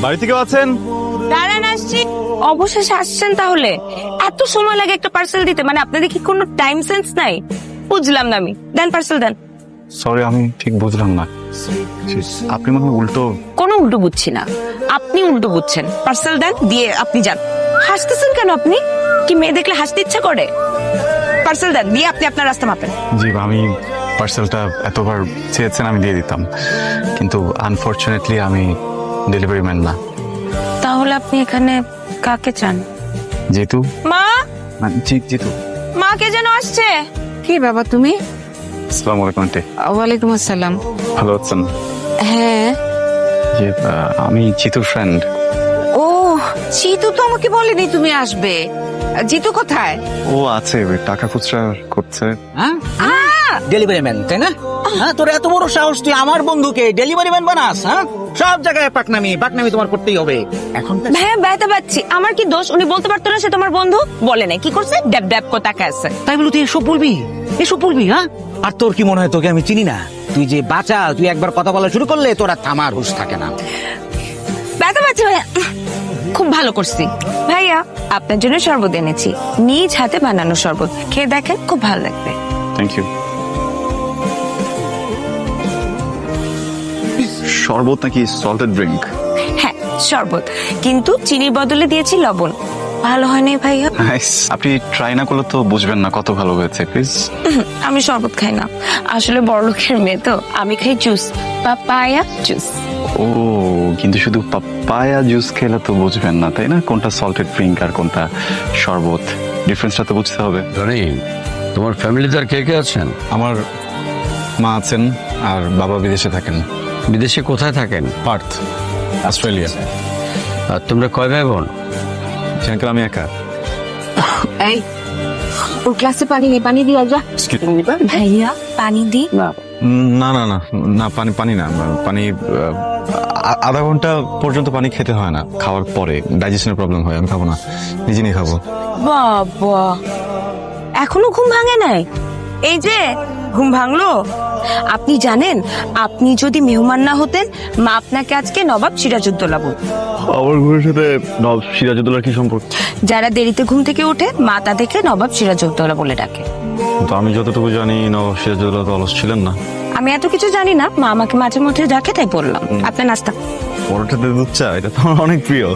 বাড়িতে কেউ আছেন? দাঁড়ান আসছি। অবশেষে আসছেন তাহলে? এত সময় লাগে একটা পার্সেল দিতে? মানে আপনাদের কি কোনো টাইম সেন্স নাই? বুঝলাম না আমি। দেন পার্সেল দেন। সরি, আমি ঠিক বুঝলাম না। আপনি মনে হয় উল্টো। কোনো উল্টো বুঝছি না, আপনি উল্টো বুঝছেন। পার্সেল দেন, দিয়ে আপনি যান। হাসতেছেন কেন আপনি? কি মেয়ে দেখলে হাসতে ইচ্ছা করে? পার্সেল দেন, দিয়ে আপনি আপনার রাস্তা মাপেন। জি, আমি পার্সেলটা এতবার চেয়েছেন আমি দিয়ে দিতাম, কিন্তু আনফরচুনেটলি আমি ডেলিভারি ম্যান না। তাহলে আপনি এখানে কাকে চান? জিতু। মা, জিতু। মা কে যেন আসছে। কি বাবা তুমি? আসসালামু আলাইকুম আন্টি। ওয়ালাইকুম আসসালাম। ভালো আছেন? হ্যাঁ। জি, আমি জিতুর ফ্রেন্ড। ও, জিতু তো আমাকে বলেনি তুমি আসবে। জিতু কোথায়? ও আছে, ওই টাকা খুচরা করছে। ডেলিভারি ম্যান, তাই না? হ্যাঁ, তোর এত বড় সাহস, তুই আমার বন্ধুকে ডেলিভারি ম্যান বানাস? হ্যাঁ, সব জায়গায় পাকনামি তোমার করতেই হবে এখন। হ্যাঁ, ব্যথা পাচ্ছি। আমার কি দোষ? উনি বলতে পারতো না সে তোমার বন্ধু? বলে নাই, কি করছে? ড্যাব ড্যাব কো তাকাচ্ছে। তাই বলে তুই এসব বলবি? হ্যাঁ? আর তোর কি মনে হয় তোকে আমি চিনি না? তুই যে বাচ্চা, তুই একবার কথা বলা শুরু করলে তোরা থামার হুঁশ থাকে না। ব্যথা পাচ্ছি ভাইয়া। খুব ভালো করছি ভাইয়া, আপনার জন্য শরবত এনেছি, নিজ হাতে বানানো শরবত। খেয়ে দেখেন, খুব ভালো লাগবে। Thank you. শরবত নাকি সল্টেড ড্রিঙ্ক? হ্যাঁ, শরবত, কিন্তু চিনির বদলে দিয়েছি লবণ। ভালো হয় নাই ভাইয়া? আপনি ট্রাই না করলে তো বুঝবেন না কত ভালো হয়েছে। প্লিজ। আমি শরবত খাই না, আসলে বড়লোকের মেয়ে তো। আমি খাই জুস, পাপায়া জুস। ও, কিন্তু শুধু পাপায়া জুস খেলে তো বুঝবেন না, তাই না? কোনটা সল্টেড ড্রিঙ্ক আর কোনটা শরবত, ডিফারেন্সটা তো বুঝতে হবে। রনি, তোমার ফ্যামিলিতে আর কে কে আছেন? আমার মা আছেন, আর বাবা বিদেশে থাকেন। বিদেশে কোথায় থাকেন? পার্থ, অস্ট্রেলিয়া। আর তোমরা কয় ভাই বোন? সেখানকার আমি একা। এই, ওর ক্লাসে পানি নেই, পানি দিয়ে যা। ভাইয়া পানি দি। না না না না, পানি না, পানি আধা ঘন্টা পর্যন্ত পানি খেতে হয় না, খাওয়ার পরে ডাইজেশনের প্রবলেম হয়। আমি খাবো না, নিজে নিয়ে খাবো। বাবা, এখনো ঘুম ভাঙে নাই? এই যে ঘুম ভাঙলো। আপনি জানেন, আপনি যদি মেহমান না হতেন, মা আপনাকে আজকে নবাব সিরাজউদ্দৌলা বলতো। আমার ঘুমের সাথে নবাব সিরাজউদ্দৌলার কি সম্পর্ক? যারা দেরিতে ঘুম থেকে ওঠে, মা তাদেরকে নবাব সিরাজউদ্দৌলা বলে ডাকে। তো আমি যতটুকু জানি নবাব সিরাজউদ্দৌলা তো অলস ছিলেন না। আমি এত কিছু জানি না, মা আমাকে মাঝে মধ্যে ডাকে, তাই বললাম। আপনার নাস্তা। পরোটাতে দুধ চা, এটা তো আমার অনেক প্রিয়।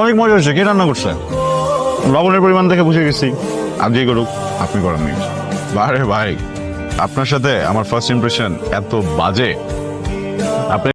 অনেক মজা হচ্ছে। কে রান্না করছে? লবণের পরিমাণ দেখে বুঝে গেছি, আর যে করুক আপনি করেননি। ভাই, আপনার সাথে আমার ফার্স্ট ইমপ্রেশন এত বাজে। আপনি